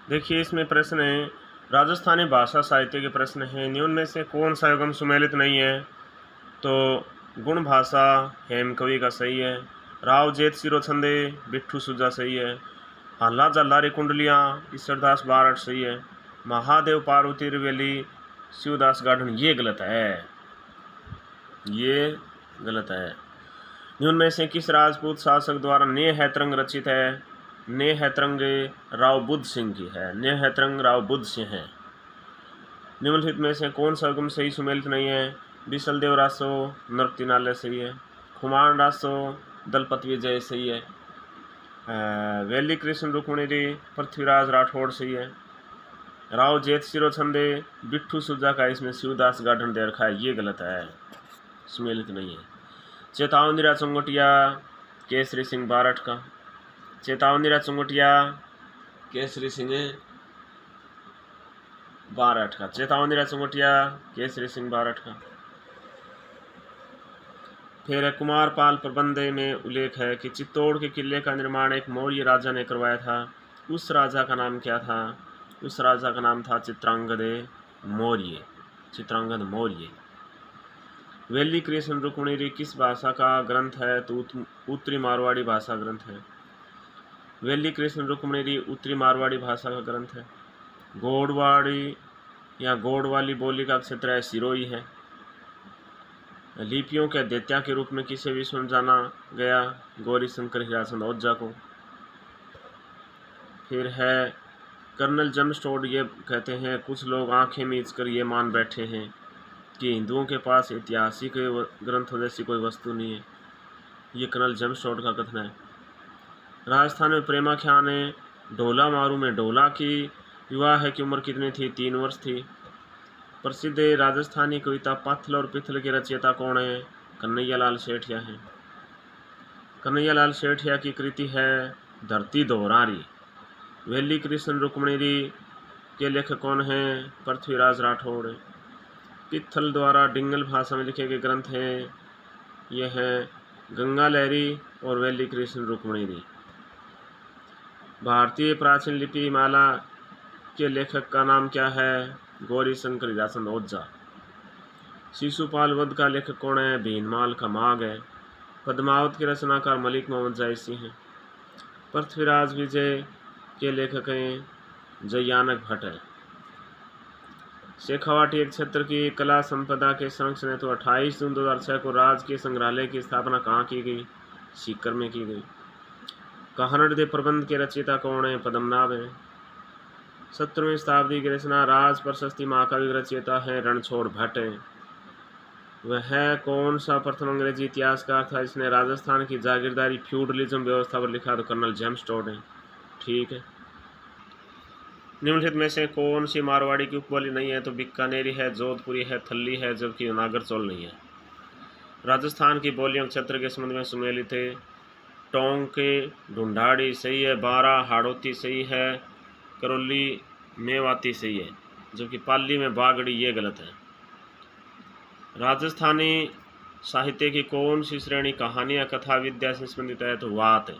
देखिए इसमें प्रश्न है, राजस्थानी भाषा साहित्य के प्रश्न हैं, निम्न में से कौन सा युगम सुमेलित नहीं है? तो गुण भाषा हेम कवि का सही है। राव जेत सिरो छंदे बिट्ठू सुजा सही है। हल्ला जल्लारी कुंडलियाँ ईश्वरदास बारठ सही है। महादेव पार्वती रिवेली शिवदास गाढ़न ये गलत है, ये गलत है। निम्न में से किस राजपूत शासक द्वारा ने हैतरंग रचित है? ने हैतरंग राव बुद्ध सिंह की है, ने हैतरंग राव बुद्ध सिंह है। निम्नलिखित में से कौन सा हुक्म सही सुमेलित नहीं है? बिसलदेव रासो नृत्यनालय सही है। खुमान रासो दलपत विजय सही है। वैली कृष्ण रुक्मणी पृथ्वीराज राठौड़ सही है। राव जेत सिरो छंदे बिट्ठू सुजा का इसमें शिवदास गाढ़न दे रखा है, ये गलत है, सुमेलित नहीं है। चेतावनीरा चुंगटिया केसरी सिंह बारठ का, चेतावनीरा चुंगटिया केसरी सिंह बारठ का, चेतावनीरा चुंगटिया केसरी सिंह बारठ का। फिर कुमारपाल प्रबंध में उल्लेख है कि चित्तौड़ के किले का निर्माण एक मौर्य राजा ने करवाया था। उस राजा का नाम क्या था? उस राजा का नाम था चित्रांगद मौर्य, चित्रांगद मौर्य। वैली कृष्ण रुक्मणी किस भाषा का ग्रंथ है? तो उत्तरी मारवाड़ी भाषा ग्रंथ है। वैली कृष्ण रुक्मणी उत्तरी मारवाड़ी भाषा का ग्रंथ है। गोडवाड़ी या गोडवाली बोली का क्षेत्र है सिरोही है। लिपियों के अध्येता के रूप में किसे विश्व में जाना गया? गौरी शंकर हीराचंद ओझा को। फिर है कर्नल जमस्टोड ये कहते हैं, कुछ लोग आंखें मीच कर ये मान बैठे हैं कि हिंदुओं के पास ऐतिहासिक ग्रंथों जैसी कोई वस्तु नहीं है। ये कर्नल जमस्टोड का कथन है। राजस्थान में प्रेमाख्या ने ढोला मारू में ढोला की विवाह की उम्र कितनी थी? 3 वर्ष थी। प्रसिद्ध राजस्थानी कविता पाथल और पिथल के रचयिता कौन है? कन्हैयालाल सेठिया हैं। कन्हैयालाल सेठिया की कृति है धरती दोहरारी। वैली कृष्ण रुक्मणी के लेखक कौन हैं? पृथ्वीराज राठौड़। पिथल द्वारा डिंगल भाषा में लिखे गए ग्रंथ हैं, ये हैं गंगा लहरी और वैली कृष्ण रुक्मणी। भारतीय प्राचीन लिपि माला के लेखक का नाम क्या है? गौरी शंकर हीराचंद ओझा। शिशुपाल वध का लेखक कौन है? भीनमाल का माग है। पद्मावत के रचनाकार मलिक मोहम्मद जायसी हैं। पृथ्वीराज विजय के लेखक हैं जयानक भट्ट है। शेखावाटी एक क्षेत्र की कला संपदा के संरक्षण हेतु 28 जून 2006 को राजकीय संग्रहालय की स्थापना कहाँ की गई? सीकर में की गई। कहानड़ प्रबंध के रचयिता कौन है? पद्मनाभ है। 17वीं शताब्दी की रचना राज प्रशस्ति महाकाव्य रचयिता है रणछोड़ भट्ट। वह कौन सा प्रथम अंग्रेजी इतिहासकार था जिसने राजस्थान की जागीरदारी फ्यूडलिज्म व्यवस्था पर लिखा? तो कर्नल जेम्स है। ठीक है। निम्नलिखित में से कौन सी मारवाड़ी की उपबोली नहीं है? तो बीकानेरी है, जोधपुरी है, थल्ली है, जबकि नागरचौल नहीं है। राजस्थान की बोलियों क्षेत्र के संबंध में सुमेलित थे टोंके ढूंढाड़ी सही है, बारा हाड़ौती सही है, करौली मेवाती सही है, जबकि पाली में बागड़ी ये गलत है। राजस्थानी साहित्य की कौन सी श्रेणी कहानी या कथा विद्या से संबंधित है? तो वात है।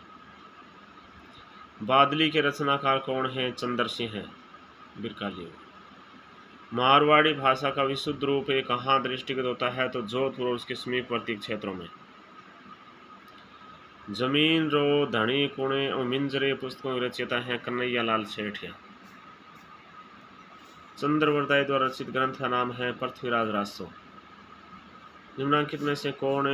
बादली के रचनाकार कौन है? चंद्र सिंह है, बिरकाली। मारवाड़ी भाषा का विशुद्ध रूप कहाँ दृष्टिगत होता है? तो जोधपुर और उसके समीपवर्ती क्षेत्रों में। जमीन रो धनी कुणे और मिंजरे पुस्तकों के रचयिता हैं कन्हैयालाल सेठिया। चंद्रवरदाई द्वारा रचित ग्रंथ का नाम है पृथ्वीराज रासो। निम्नांकित में से कौन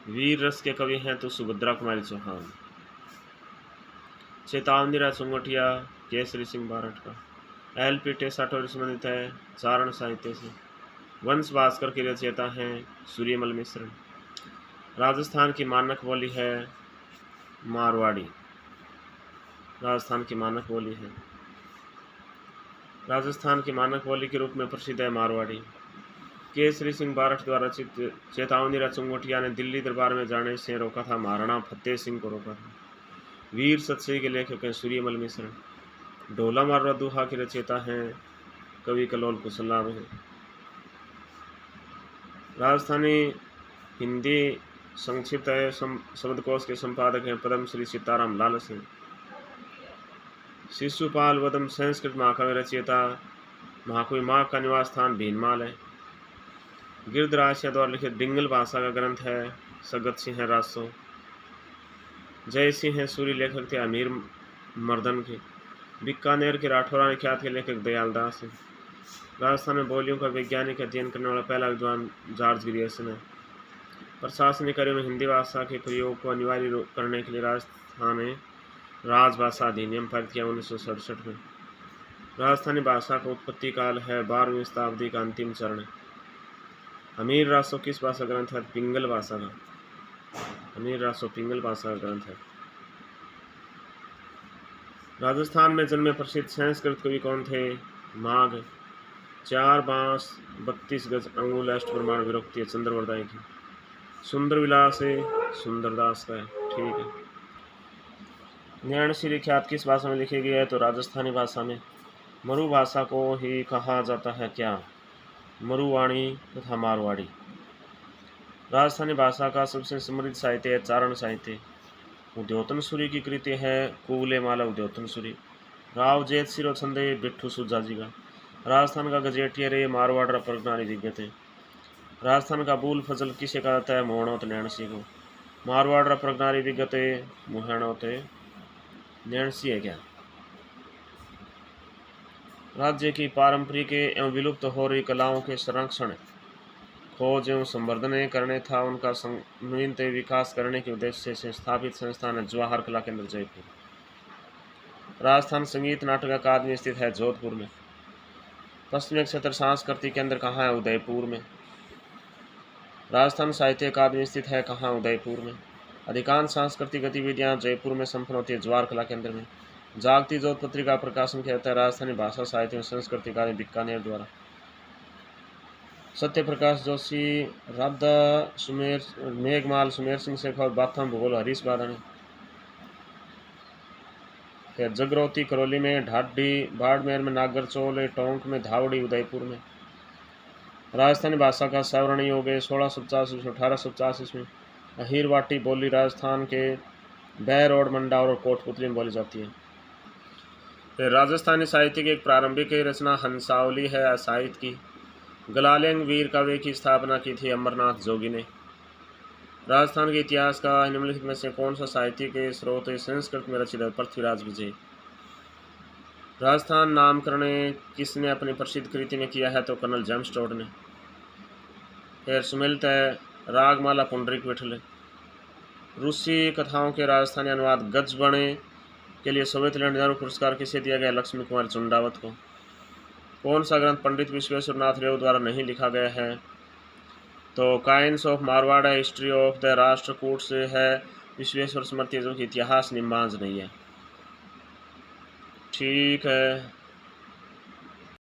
वीर रस के कवि हैं? तो सुभद्रा कुमारी चौहान। चेतावनीरा चुंगटिया केसरी सिंह बारठ का। एल.पी. टेसाटोर संबंधित है चारण साहित्य से। वंश भास्कर के रचयिता हैं सूर्यमल मिश्र। राजस्थान की मानक बोली है मारवाड़ी। राजस्थान की मानक बोली है, राजस्थान की मानक बोली के रूप में प्रसिद्ध है मारवाड़ी। केसरी सिंह बारठ द्वारा रचित चेतावनीरा चुंगटिया ने दिल्ली दरबार में जाने से रोका था, महाराणा फतेह सिंह को रोका था। वीर सतसई के लेखक हैं सूर्यमल मिश्र। ढोला मारवा दुहा के रचयिता हैं कवि कलोल कुशललाभ हैं। राजस्थानी हिंदी संक्षिप्त शब्दकोश के संपादक हैं पद्मश्री सीताराम लालस हैं। शिशुपाल वदम संस्कृत महाकाव्य रचयिता महाकवि माँ का निवास स्थान भीनमाल है। गिरधराज द्वारा लिखित डिंगल भाषा का ग्रंथ है सगत सिंह रासो। जय सिंह सूरी लेखक थे अमीर मर्दन के। बीकानेर के राठौरा ने ख्यात के लेखक दयालदास हैं। राजस्थान में बोलियों का वैज्ञानिक अध्ययन करने वाला पहला विद्वान जॉर्ज ग्रियर्सन है। प्रशासनिक कार्यों में हिंदी भाषा के प्रयोग को अनिवार्य करने के लिए राजस्थान ने राजभाषा अधिनियम पारित किया 1967 में। राजस्थानी भाषा का उत्पत्ति काल है 12वीं शताब्दी का अंतिम चरण। अमीर रासो किस भाषा ग्रंथ है? पिंगल भाषा का। अमीर रासो पिंगल भाषा का ग्रंथ है। राजस्थान में जन्मे प्रसिद्ध संस्कृत कवि कौन थे? माघ। 4 बांस 32 गज अंगुल अष्टप्रमाण विरक्ति है चंद्रवरदाई की। सुंदर विलास है सुंदरदास का है। ठीक है। नैणसी ख्यात किस भाषा में लिखी गई है? तो राजस्थानी भाषा में। मरु भाषा को ही कहा जाता है क्या? मरुवाणी तथा मारवाड़ी। राजस्थानी भाषा का सबसे समृद्ध साहित्य है चारण साहित्य। उद्योतन सूरी की कृति है कुवले माला उद्योतन सूरी। राव जेत सिरो छंदे बिट्ठू सुजा जी का। राजस्थान का गजेटियर है मारवाड़ प्रज्ञानी विज्ञत है। राजस्थान का बूल फजल किसे कहा जाता है? मोहनोत नैणसी को। मारवाड़ प्रज्ञानी विज्ञत मोहनोत नैणसी है क्या? राज्य की पारंपरिक एवं विलुप्त हो रही कलाओं के संरक्षण खोज एवं संवर्धन करने था उनका नवीनत विकास करने के उद्देश्य से स्थापित संस्थान है जवाहर कला केंद्र जयपुर। राजस्थान संगीत नाटक अकादमी स्थित है जोधपुर में। पश्चिमी क्षेत्र सांस्कृतिक केंद्र कहाँ है? उदयपुर में। राजस्थान साहित्य अकादमी स्थित है कहाँ? उदयपुर में। अधिकांश सांस्कृतिक गतिविधियाँ जयपुर में संपन्न होती है जवाहर कला केंद्र में। जागती जोत पत्रिका प्रकाशन किया जाता है राजस्थानी भाषा साहित्य एवं संस्कृति अकादमी बीकानेर द्वारा। सत्य प्रकाश जोशी, राधा सुमेर, मेघमाल सुमेर सिंह शेखावत, बाथम भूगोल हरीश बादानी। फिर जगरौती करौली में, ढाडी बाड़मेर में, नागरचौल टोंक में, धावड़ी उदयपुर में। राजस्थानी भाषा का सवर्ण योग 1685 से 1885 में। अहीरवाटी बोली राजस्थान के बैरोड मंडा और कोटपुतली में बोली जाती है। फिर राजस्थानी साहित्य की एक प्रारंभिक रचना हंसावली है साहित्य की। गलालेंग वीर काव्य की स्थापना की थी अमरनाथ जोगी ने। राजस्थान के इतिहास का निम्नलिखित में से कौन सा साहित्य के स्रोत संस्कृत में रचित है? पृथ्वीराज विजय। राजस्थान नामकरण किसने अपनी प्रसिद्ध कृति में किया है? तो कर्नल जेम्स टोड ने। फिर सुमिलित है रागमाला पुंडरीक विठल। रूसी कथाओं के राजस्थानी अनुवाद गज बने के लिए सोवियत नेहरू पुरस्कार किसे दिया गया? लक्ष्मी कुमार चुंडावत को। कौन सा ग्रंथ पंडित विश्वेश्वर नाथ रेव द्वारा नहीं लिखा गया है? तो काइंस ऑफ मारवाड़ है, हिस्ट्री ऑफ द राष्ट्रकूट से है, विश्वेश्वर स्मृति जो कि इतिहास निम्बांज नहीं है। ठीक है।